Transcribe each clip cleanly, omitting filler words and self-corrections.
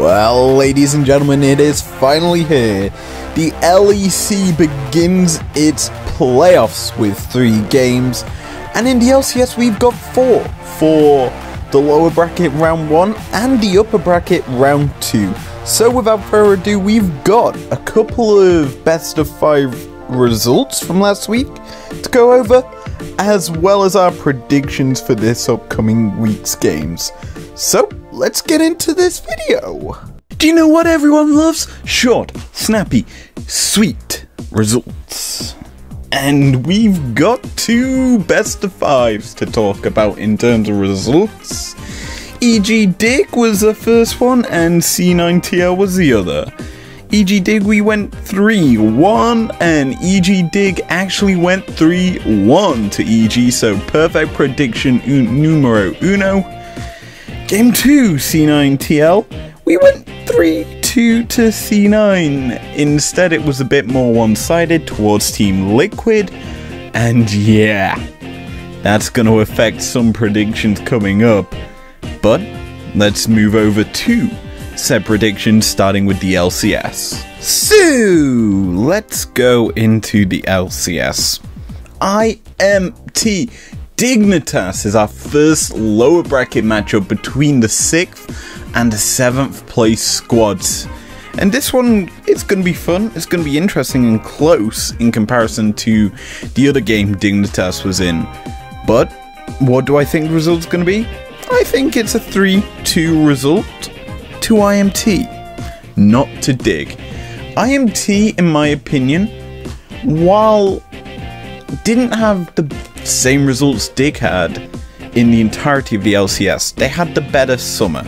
Well, ladies and gentlemen, it is finally here. The LEC begins its playoffs with 3 games, and in the LCS we've got 4 for the lower bracket round 1 and the upper bracket round 2. So without further ado, we've got a couple of best of 5 results from last week to go over, as well as our predictions for this upcoming week's games. So let's get into this video. Do you know what everyone loves? Short, snappy, sweet results. And we've got 2 best of 5s to talk about in terms of results. EG Dig was the first one and C9TL was the other. EG Dig we went 3-1 and EG Dig actually went 3-1 to EG, so perfect prediction numero uno. Game 2 C9TL, we went 3-2 to C9. Instead it was a bit more one-sided towards Team Liquid, and yeah, that's going to affect some predictions coming up. But let's move over to said predictions, starting with the LCS. So let's go into the LCS. IMT Dignitas is our first lower bracket matchup between the 6th and the 7th place squads. And this one, it's going to be fun, it's going to be interesting and close in comparison to the other game Dignitas was in. But what do I think the result's going to be? I think it's a 3-2 result to IMT, not to Dig. IMT, in my opinion, while didn't have the same results Dig had in the entirety of the LCS, they had the better summer.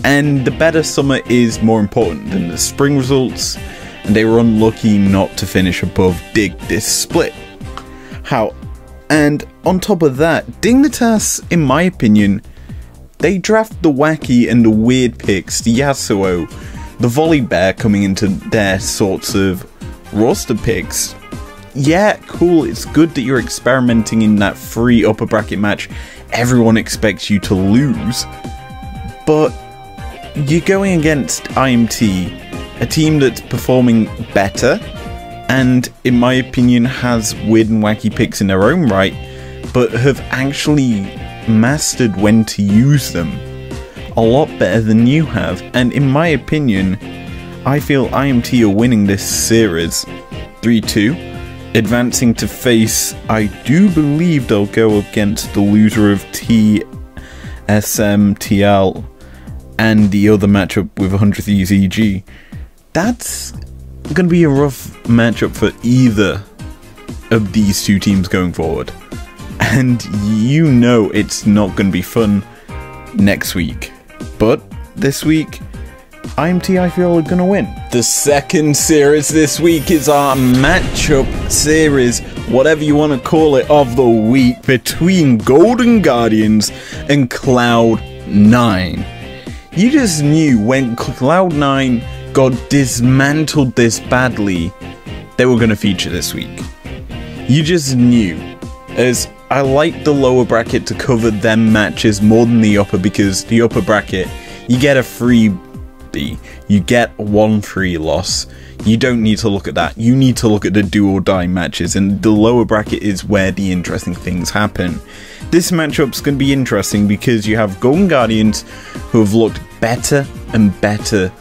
And the better summer is more important than the spring results, and they were unlucky not to finish above Dig this split. And on top of that, Dignitas, in my opinion, they draft the wacky and the weird picks, the Yasuo, the Volley Bear coming into their sorts of roster picks. Yeah, cool, it's good that you're experimenting in that free upper bracket match everyone expects you to lose, but you're going against IMT, a team that's performing better, and in my opinion has weird and wacky picks in their own right, but have actually mastered when to use them a lot better than you have. And in my opinion, I feel IMT are winning this series 3-2, advancing to face, I do believe they'll go against the loser of TSMTL and the other matchup with 100 Thieves EG. That's going to be a rough matchup for either of these 2 teams going forward. And you know it's not going to be fun next week. But this week, IMT I feel are going to win. The second series this week is our matchup series, whatever you want to call it, of the week between Golden Guardians and Cloud9. You just knew when Cloud9 got dismantled this badly, they were going to feature this week. You just knew, as I like the lower bracket to cover them matches more than the upper, because the upper bracket, you get a freebie, you get 1 free loss. You don't need to look at that, you need to look at the do or die matches, and the lower bracket is where the interesting things happen. This matchup's going to be interesting because you have Golden Guardians who have looked better and better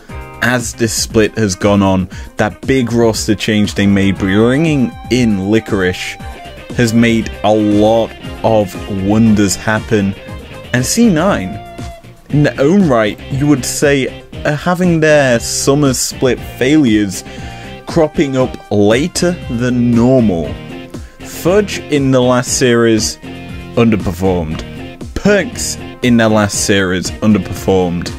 as this split has gone on. That big roster change they made, bringing in Licorice, has made a lot of wonders happen. And C9, in their own right, you would say, having their summer split failures cropping up later than normal. Fudge in the last series underperformed. Perks in their last series underperformed.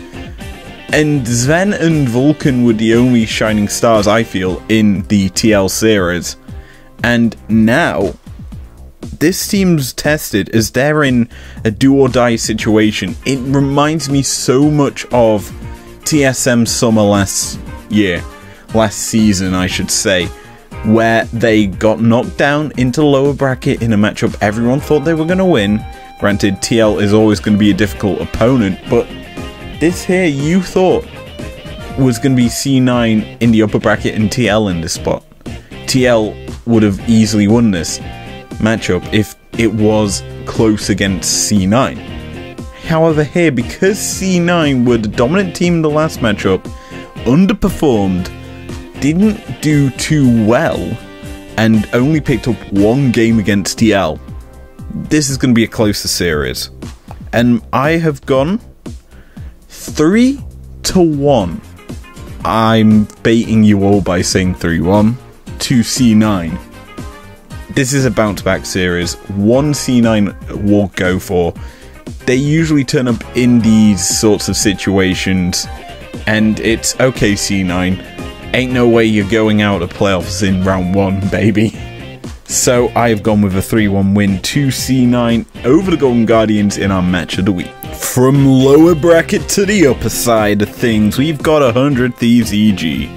And Sven and Vulcan were the only shining stars, I feel, in the TL series. And now this team's tested as they're in a do-or-die situation. It reminds me so much of TSM Summer last season, I should say, where they got knocked down into lower bracket in a matchup everyone thought they were going to win. Granted, TL is always going to be a difficult opponent, but this here you thought was going to be C9 in the upper bracket and TL in this spot. TL would have easily won this matchup if it was close against C9. However, here, because C9 were the dominant team in the last matchup, underperformed, didn't do too well, and only picked up one game against TL, this is going to be a closer series. And I have gone 3-1. I'm baiting you all by saying 3-1 to C9. This is a bounce-back series. One C9 will go for. They usually turn up in these sorts of situations, and it's okay, C9. Ain't no way you're going out of playoffs in round 1, baby. So I've gone with a 3-1 win to C9 over the Golden Guardians in our match of the week. From lower bracket to the upper side of things, we've got 100 Thieves EG.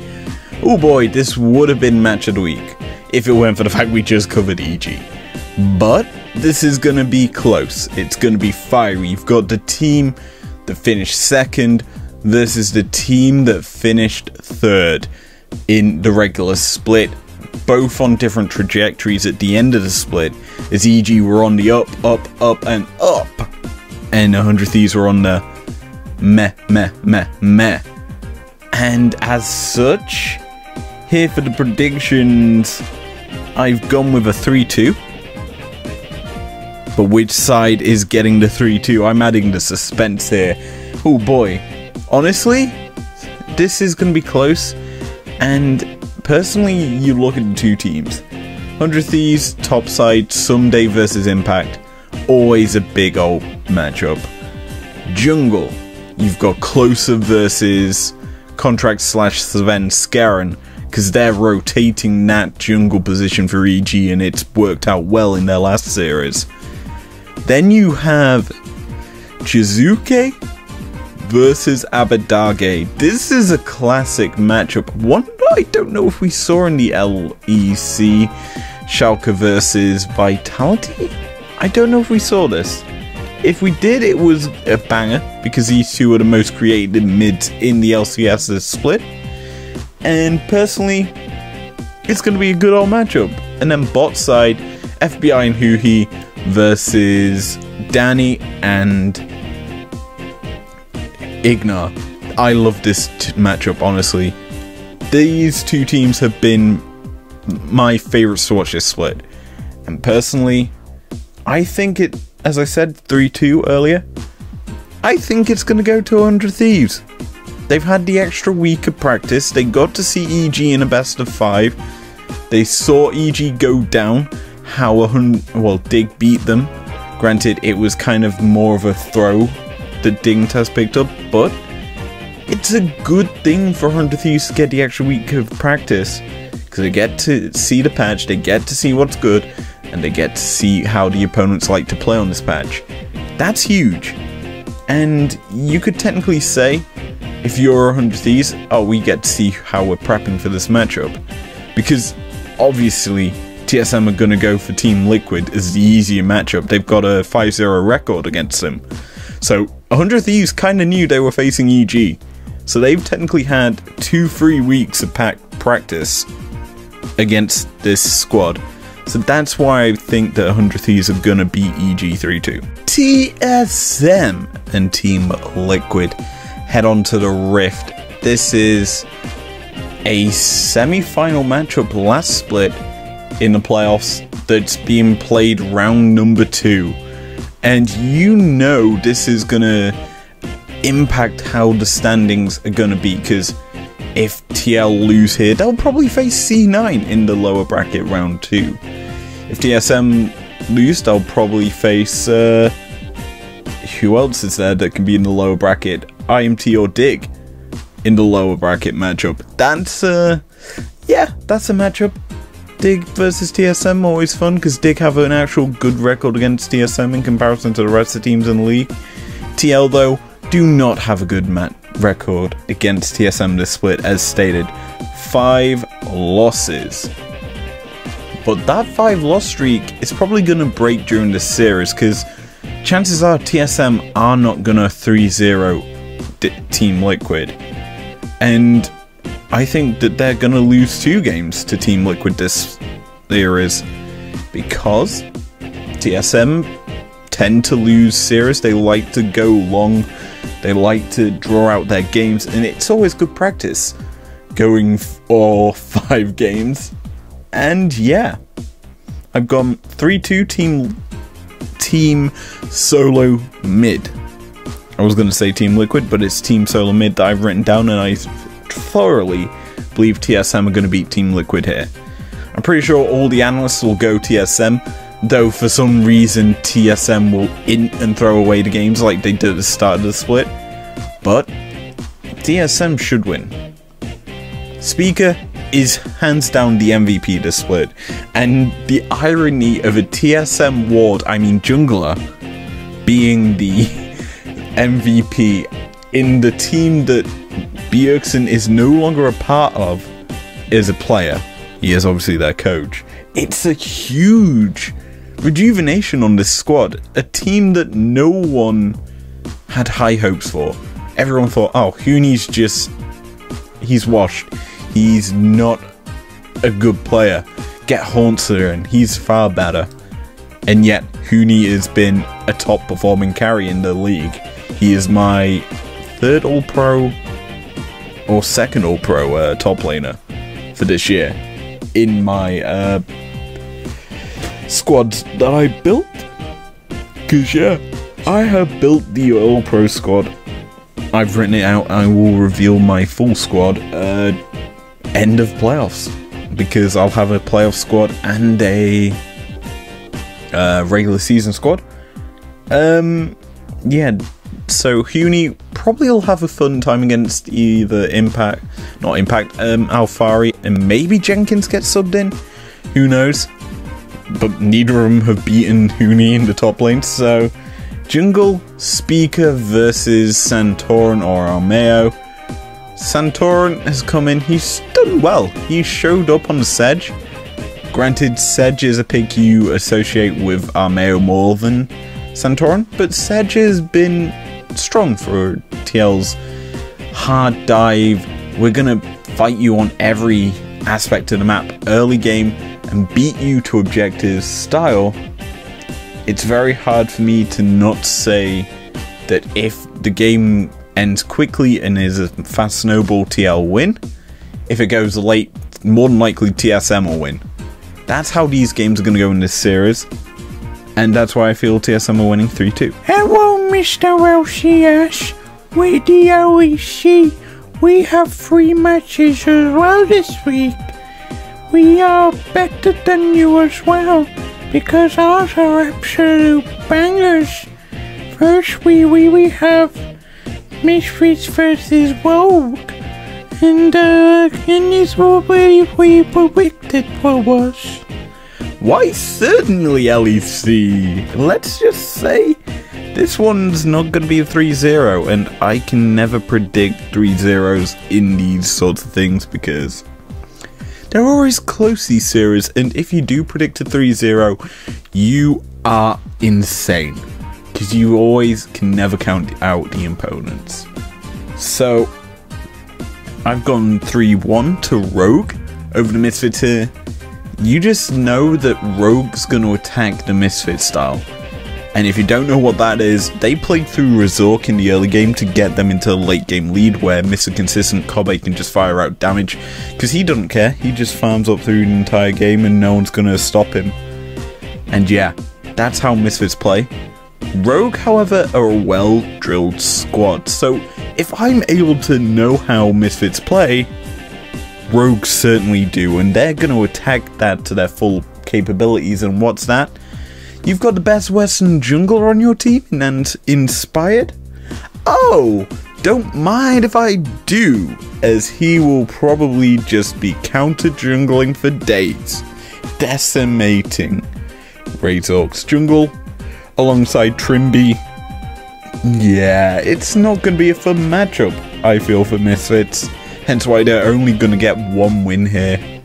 Oh boy, this would have been match of the week if it weren't for the fact we just covered EG. But this is going to be close. It's going to be fiery. You've got the team that finished second versus the team that finished third in the regular split. Both on different trajectories at the end of the split, as EG were on the up, and up. And 100 Thieves were on the meh. And as such, here for the predictions, I've gone with a 3-2. But which side is getting the 3-2? I'm adding the suspense here. Oh boy. Honestly, this is going to be close. And personally, you look at the two teams. 100 Thieves, top side, Someday versus Impact. Always a big old matchup. Jungle, you've got Closer versus Contract / Sven Skaren, because they're rotating that jungle position for EG, and it's worked out well in their last series. Then you have Chizuke versus Abadage. This is a classic matchup. One I don't know if we saw in the LEC Schalke versus Vitality. I don't know if we saw this. If we did, it was a banger, because these two are the most creative mids in the LCS split. And personally, it's going to be a good old matchup. And then bot side, FBI and Huhi versus Danny and Ignar. I love this matchup, honestly. These two teams have been my favourites to watch this split. And personally, I think it, as I said 3-2 earlier, I think it's going to go to 100 Thieves. They've had the extra week of practice. They got to see EG in a best of 5. They saw EG go down. Dig beat them. Granted, it was kind of more of a throw that Dignitas picked up, but it's a good thing for 100 Thieves to get the extra week of practice, because they get to see the patch, they get to see what's good, and they get to see how the opponents like to play on this patch. That's huge. And you could technically say, if you're 100 Thieves, oh, we get to see how we're prepping for this matchup. Because obviously, TSM are going to go for Team Liquid as the easier matchup. They've got a 5-0 record against them. So 100 Thieves kind of knew they were facing EG. So they've technically had 2-3 weeks of practice against this squad. So that's why I think that 100 Thieves are going to beat EG 3-2. TSM and Team Liquid head on to the Rift. This is a semi-final matchup last split in the playoffs that's being played round number 2. And you know this is going to impact how the standings are going to be, because if TL lose here, they'll probably face C9 in the lower bracket round 2. If TSM lose, they'll probably face who else is there that can be in the lower bracket? IMT or Dig in the lower bracket matchup. That's that's a matchup. Dig versus TSM, always fun, because Dig have an actual good record against TSM in comparison to the rest of the teams in the league. TL, though, do not have a good record against TSM this split, as stated. 5 losses. But that 5-loss streak is probably going to break during this series, because chances are TSM are not going to 3-0 Team Liquid. And I think that they're going to lose 2 games to Team Liquid this series, because TSM tend to lose series. They like to go long, they like to draw out their games, and it's always good practice going 4 or 5 games. And yeah, I've gone 3-2 Team Solo Mid. I was going to say Team Liquid, but it's Team Solo Mid that I've written down, and I thoroughly believe TSM are going to beat Team Liquid here. I'm pretty sure all the analysts will go TSM, though for some reason TSM will int and throw away the games like they did at the start of the split. But TSM should win. Speaker is hands down the MVP this split, and the irony of a TSM ward, I mean jungler, being the MVP in the team that Bjergsen is no longer a part of is a player. He is obviously their coach. It's a huge rejuvenation on this squad. A team that no one had high hopes for. Everyone thought, oh, Huni's he's washed. He's not a good player. Get Haunter in, he's far better. And yet, Huni has been a top performing carry in the league. He is my 3rd All-Pro or 2nd All-Pro top laner for this year in my squad that I built. Because yeah, I have built the All-Pro squad. I've written it out. I will reveal my full squad end of playoffs, because I'll have a playoff squad and a regular season squad. Yeah, so Huni probably will have a fun time against either Alfari, and maybe Jenkins gets subbed in. Who knows? But neither of them have beaten Huni in the top lane, so jungle, Speaker versus Santorin or Armeo. Santorin has come in, he's done well. He showed up on Sedge. Granted, Sedge is a pick you associate with Armeo more than Santorin, but Sedge has been strong for TL's hard dive. We're gonna fight you on every aspect of the map early game and beat you to objectives style. It's very hard for me to not say that if the game ends quickly and is a fast snowball, TL win. If it goes late, more than likely TSM will win. That's how these games are going to go in this series, and that's why I feel TSM are winning 3-2. Hello, Mr. LCS. With the LEC, we have 3 matches as well this week. We are better than you as well, because ours are absolute bangers. First, we have Misfits versus Rogue, and this what we predicted for us. Why certainly LEC. Let's just say this one's not going to be a 3-0, and I can never predict 3-0s in these sorts of things because they're always close, these series, and if you do predict a 3-0, you are insane, because you always can never count out the opponents. So I've gone 3-1 to Rogue over the Misfits here. You just know that Rogue's going to attack the Misfit style. And if you don't know what that is, they played through Razork in the early game to get them into a late game lead where Mr. Consistent Kobe can just fire out damage, because he doesn't care, he just farms up through the entire game and no one's going to stop him. And yeah, that's how Misfits play. Rogue, however, are a well-drilled squad, so if I'm able to know how Misfits play, Rogue certainly do, and they're going to attack that to their full capabilities. And what's that? You've got the best Western jungler on your team, and Inspired? Oh, don't mind if I do, as he will probably just be counter-jungling for days, decimating Razork's jungle, alongside Trimby. Yeah, it's not going to be a fun matchup, I feel, for Misfits, hence why they're only going to get 1 win here.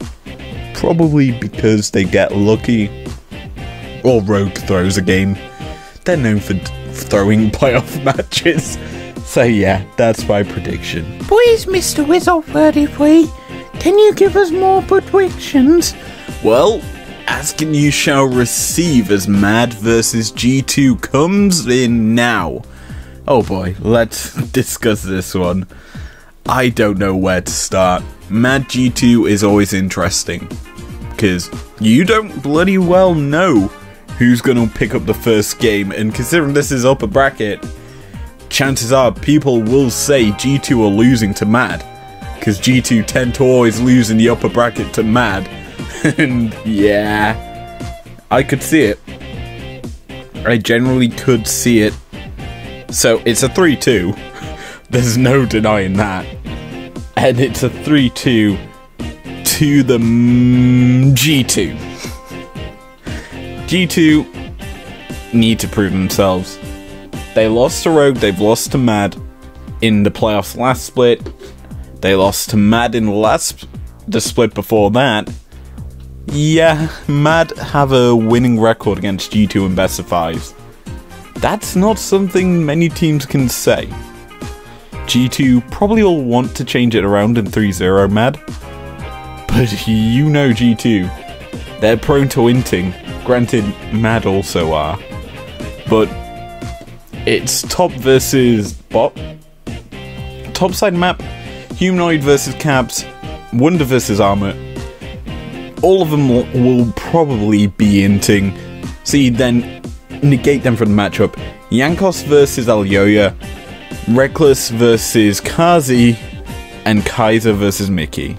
Probably because they get lucky, or Rogue throws a game. They're known for throwing playoff matches, So yeah, that's my prediction. Please, Mr. Whistle33, can you give us more predictions? Well, asking you shall receive as Mad vs G2 comes in now. Oh boy, let's discuss this one. I don't know where to start. Mad G2 is always interesting, because you don't bloody well know who's going to pick up the first game, and considering this is upper bracket, chances are people will say G2 are losing to Mad, because G2 tend to always lose in the upper bracket to Mad. And yeah, I could see it. I generally could see it. So it's a 3-2. There's no denying that. And it's a 3-2 to the G2. G2 need to prove themselves. They lost to Rogue, they've lost to Mad in the playoffs last split. They lost to Mad in the split before that. Yeah, Mad have a winning record against G2 in best of fives. That's not something many teams can say. G2 probably will want to change it around in 3-0 Mad. But you know G2. They're prone to inting. Granted, Mad also are. But it's top versus bot. Topside map, Humanoid versus Caps, Wonder versus Armor. All of them will probably be inting. So you then negate them from the matchup. Yankos versus Alyoya, Reckless versus Kazi, and Kaiser versus Mickey.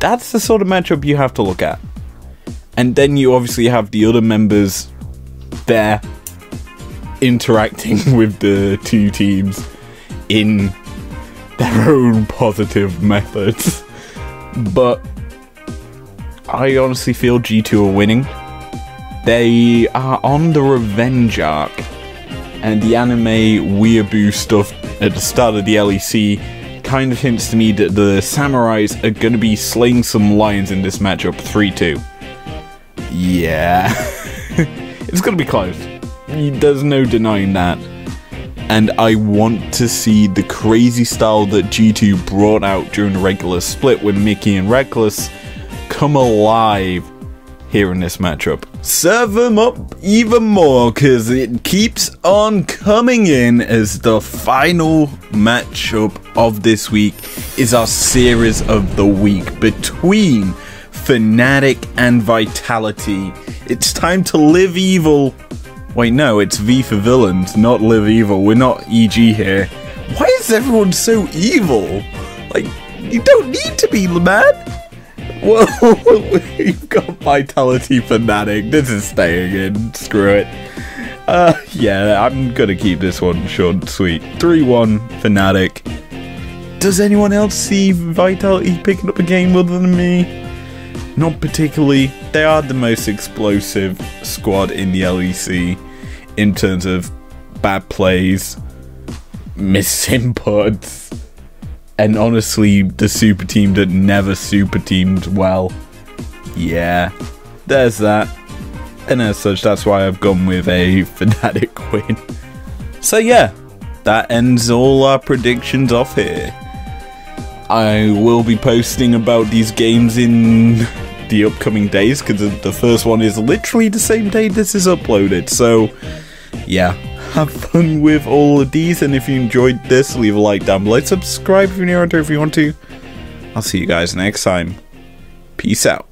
That's the sort of matchup you have to look at. And then you obviously have the other members there interacting with the two teams in their own positive methods. But I honestly feel G2 are winning. They are on the revenge arc, and the anime weeaboo stuff at the start of the LEC kind of hints to me that the Samurais are going to be slaying some lions in this matchup 3-2. Yeah. It's going to be close. There's no denying that. And I want to see the crazy style that G2 brought out during the regular split with Mickey and Reckless come alive here in this matchup. Serve them up even more, because it keeps on coming in as the final matchup of this week is our series of the week between Fnatic and Vitality. It's time to live evil. Wait, no, it's V for villains, not live evil. We're not EG here. Why is everyone so evil? Like, you don't need to be, man. Well, we've got Vitality Fnatic. This is staying in. Screw it. Yeah, I'm gonna keep this one short and sweet. 3-1 Fnatic. Does anyone else see Vitality picking up a game other than me? Not particularly. They are the most explosive squad in the LEC in terms of bad plays, misinputs, and honestly, the super team that never super teamed well. Yeah, there's that. And as such, that's why I've gone with a Fnatic win. So yeah, that ends all our predictions off here. I will be posting about these games in the upcoming days, because the first one is literally the same day this is uploaded. So yeah, have fun with all of these, and if you enjoyed this, leave a like down below, subscribe if you're new around here if you want to. I'll see you guys next time. Peace out.